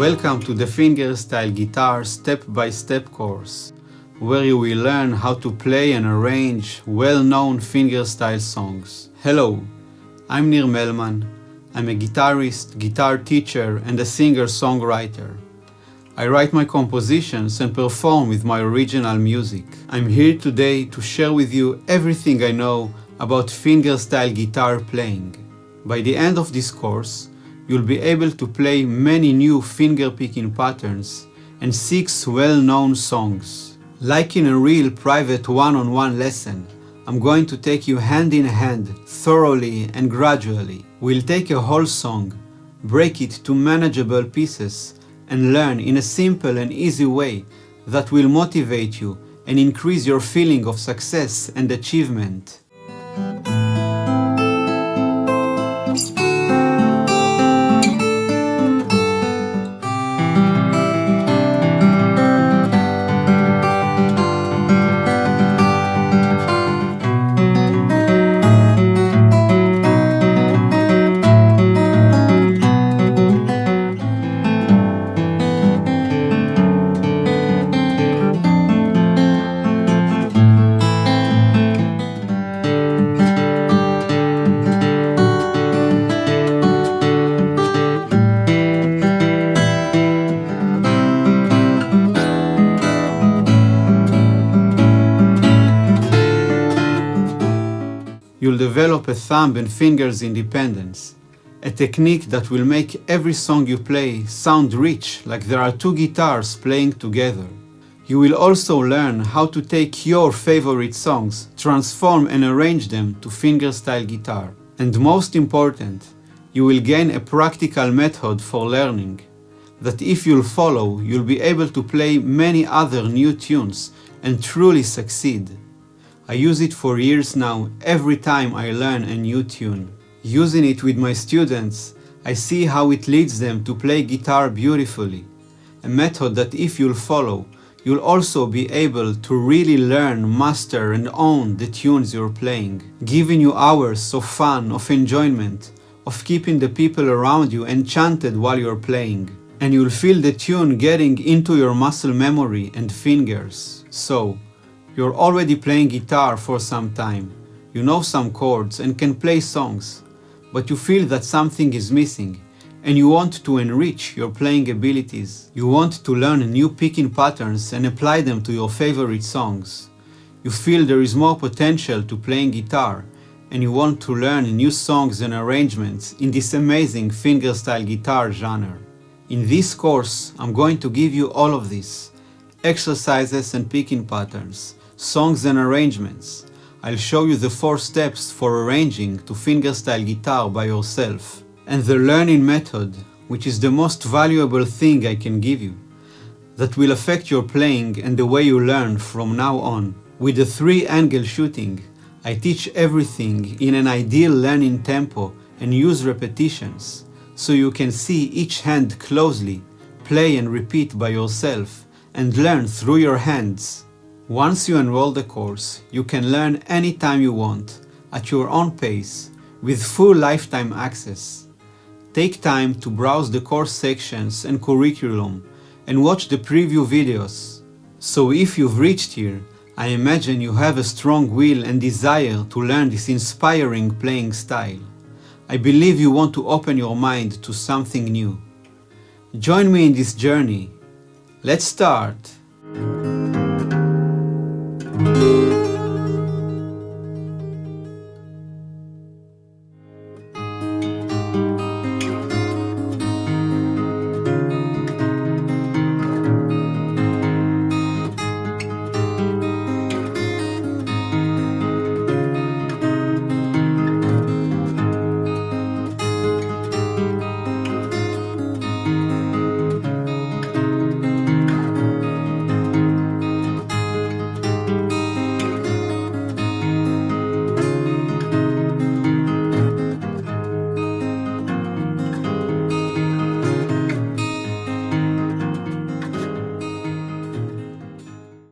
Welcome to the Fingerstyle Guitar Step-by-Step course, where you will learn how to play and arrange well-known fingerstyle songs. Hello, I'm Nir Melman. I'm a guitarist, guitar teacher, and a singer-songwriter. I write my compositions and perform with my original music. I'm here today to share with you everything I know about fingerstyle guitar playing. By the end of this course, you'll be able to play many new finger-picking patterns and 6 well-known songs. Like in a real private one-on-one lesson, I'm going to take you hand in hand, thoroughly and gradually. We'll take a whole song, break it to manageable pieces, and learn in a simple and easy way that will motivate you and increase your feeling of success and achievement. You'll develop a thumb and fingers independence, a technique that will make every song you play sound rich, like there are 2 guitars playing together. You will also learn how to take your favorite songs, transform and arrange them to fingerstyle guitar. And most important, you will gain a practical method for learning, that if you'll follow, you'll be able to play many other new tunes and truly succeed. I use it for years now every time I learn a new tune. Using it with my students, I see how it leads them to play guitar beautifully. A method that if you'll follow, you'll also be able to really learn, master and own the tunes you're playing, giving you hours of fun, of enjoyment, of keeping the people around you enchanted while you're playing. And you'll feel the tune getting into your muscle memory and fingers. So, you're already playing guitar for some time, you know some chords and can play songs, but you feel that something is missing and you want to enrich your playing abilities. You want to learn new picking patterns and apply them to your favorite songs. You feel there is more potential to playing guitar and you want to learn new songs and arrangements in this amazing fingerstyle guitar genre. In this course, I'm going to give you all of this: exercises and picking patterns, songs and arrangements. I'll show you the 4 steps for arranging to fingerstyle guitar by yourself, and the learning method, which is the most valuable thing I can give you, that will affect your playing and the way you learn from now on. With the 3-angle shooting, I teach everything in an ideal learning tempo and use repetitions, so you can see each hand closely, play and repeat by yourself, and learn through your hands. Once you enroll the course, you can learn anytime you want, at your own pace, with full lifetime access. Take time to browse the course sections and curriculum and watch the preview videos. So if you've reached here, I imagine you have a strong will and desire to learn this inspiring playing style. I believe you want to open your mind to something new. Join me in this journey. Let's start!